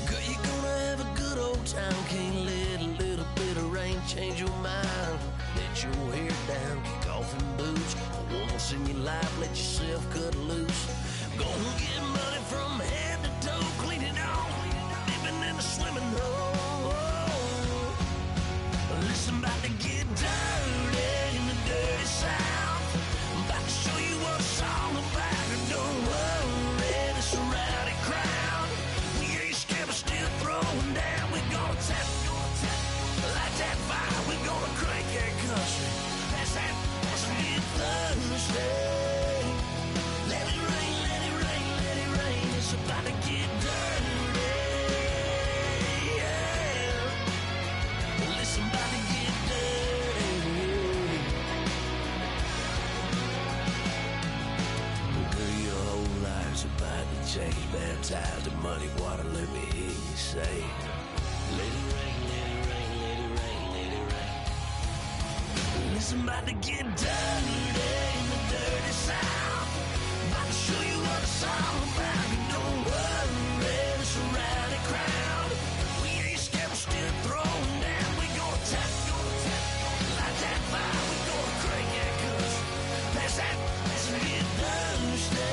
Girl, you're gonna have a good old time. Can't let a little bit of rain change your mind. Let your hair down, kick off in boots. Once in your life, let yourself cut loose. Go and get money from head to toe, clean it off, living in a swimming hole. Listen, about to get dirty in the dirty South. I'm about to show you what it's all about. And don't worry, it's a rowdy crowd. We ain't scared, we're still throwing down. We're gonna tap, light that fire. We're gonna crank that country. That's get Thursday. Let it rain, let it rain, let it rain. It's about to get dirty. About to change, baptized in muddy water. Let me hear you say, let it rain, let it rain, let it rain, let it rain. Listen, about to get dirty in the dirty South. About to show you what it's all about. And don't worry, it's a rowdy crowd. We ain't scared, we're still throwing down. We gonna tap, light that fire. We gonna crank that country. That's get Thursday.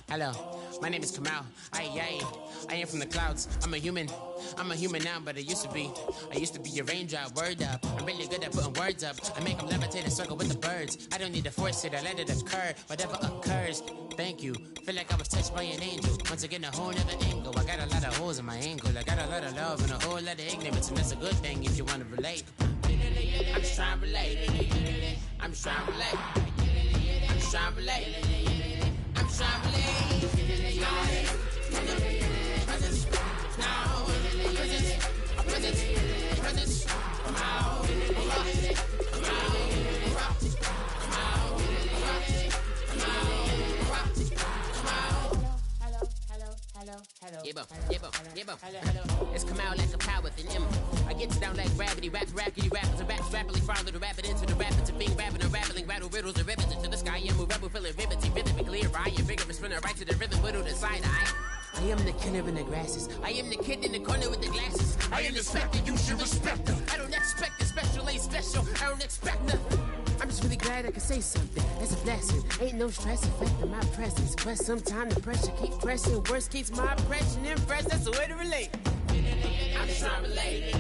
Hello, my name is Kamal. I am from the clouds. I'm a human now, but I used to be a raindrop. Word up, I'm really good at putting words up. I make them levitate and circle with the birds. I don't need to force it, I let it occur. Whatever occurs, thank you. Feel like I was touched by an angel. Once again, a whole nother angle. I got a lot of holes in my ankle. I got a lot of love and a whole lot of ignorance, and that's a good thing if you want to relate. I'm just trying to relate. I'm just trying to relate. I'm just trying to relate. I'm just trying to relate. It's come out like a power within him. I get down like gravity, rackety rappers and raps rapidly follow the rapid into the rapids of being rapping and rattling, rattle riddles and rivets into the sky. I'm a rebel, feeling vivid, clear. I am vigorous, spinning right to the rhythm, whittle the side. I am the killer in the grasses. I am the kid in the corner with the glasses. I am the specter, you should respect them. I don't expect the special, ain't special. I don't expect nothing. I'm just really glad I can say something. It's a blessing. Ain't no stress affecting my presence. But sometimes the pressure keeps pressing. Worst keeps my impression impressed. That's the way to relate. I'm just trying to relate.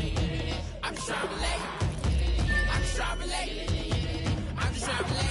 I'm just trying to relate. I'm just trying to relate. I'm just trying to relate.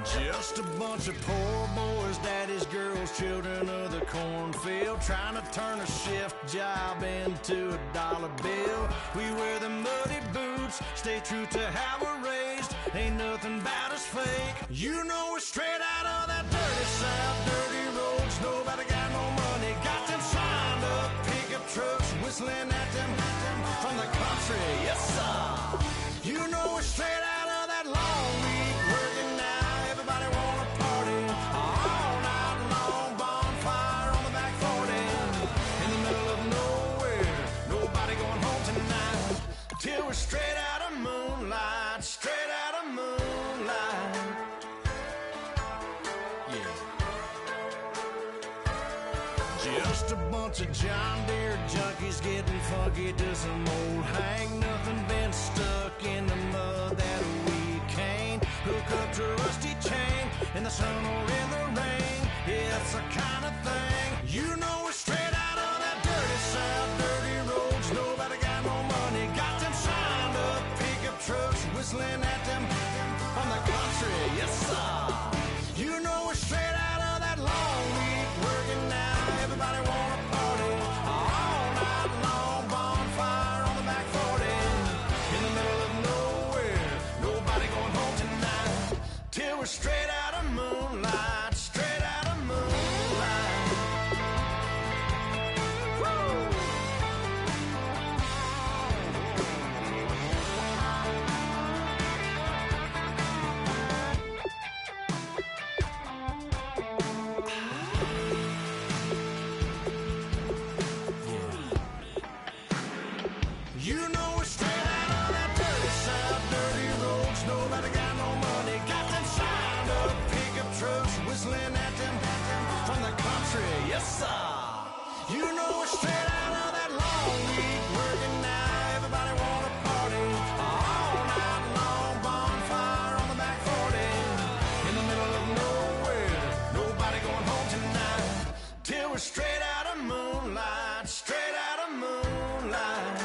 Just a bunch of poor boys, daddies, girls, children of the cornfield, trying to turn a shift job into a dollar bill. We wear the muddy boots, stay true to how we're raised. Ain't nothing about us fake. You know we're straight out of that dirty south, dirty roads. Nobody got no money, got them signed up pickup trucks, whistling at them from the country. Yes, sir. You know we're straight out of that long week working now. Everybody wanna party all night long, bonfire on the back 40 in the middle of nowhere. Nobody going home tonight till we're straight out of moonlight, straight out of moonlight. Yeah. Just a bunch of John Deere junkies getting funky to some old hang. Nothing been stuck in the mud that we can't hook up to a rusty chain in the sun or in the rain. Yeah, it's the kind of thing. You know we're straight out of that dirty south, dirty roads. Nobody got no money, got them signed up pickup trucks, whistling at them from the country. Yes, sir. You know we're straight out of that long week working now. Everybody wanna party all night long, bonfire on the back 40 in the middle of nowhere. Nobody going home tonight till we're straight out of moonlight, straight out of moonlight. Woo! You know we're straight out of that dirty south, dirty roads. Nobody got no money, got them signed up pickup trucks, whistling at them from the country. Yes, sir. You know we're straight out of that long week working now. Everybody wanna party all night long, bonfire on the back 40 in the middle of nowhere. Nobody going home tonight till we're straight out of moonlight, straight out of moonlight.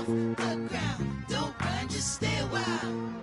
off the ground. Don't run, just stay a while.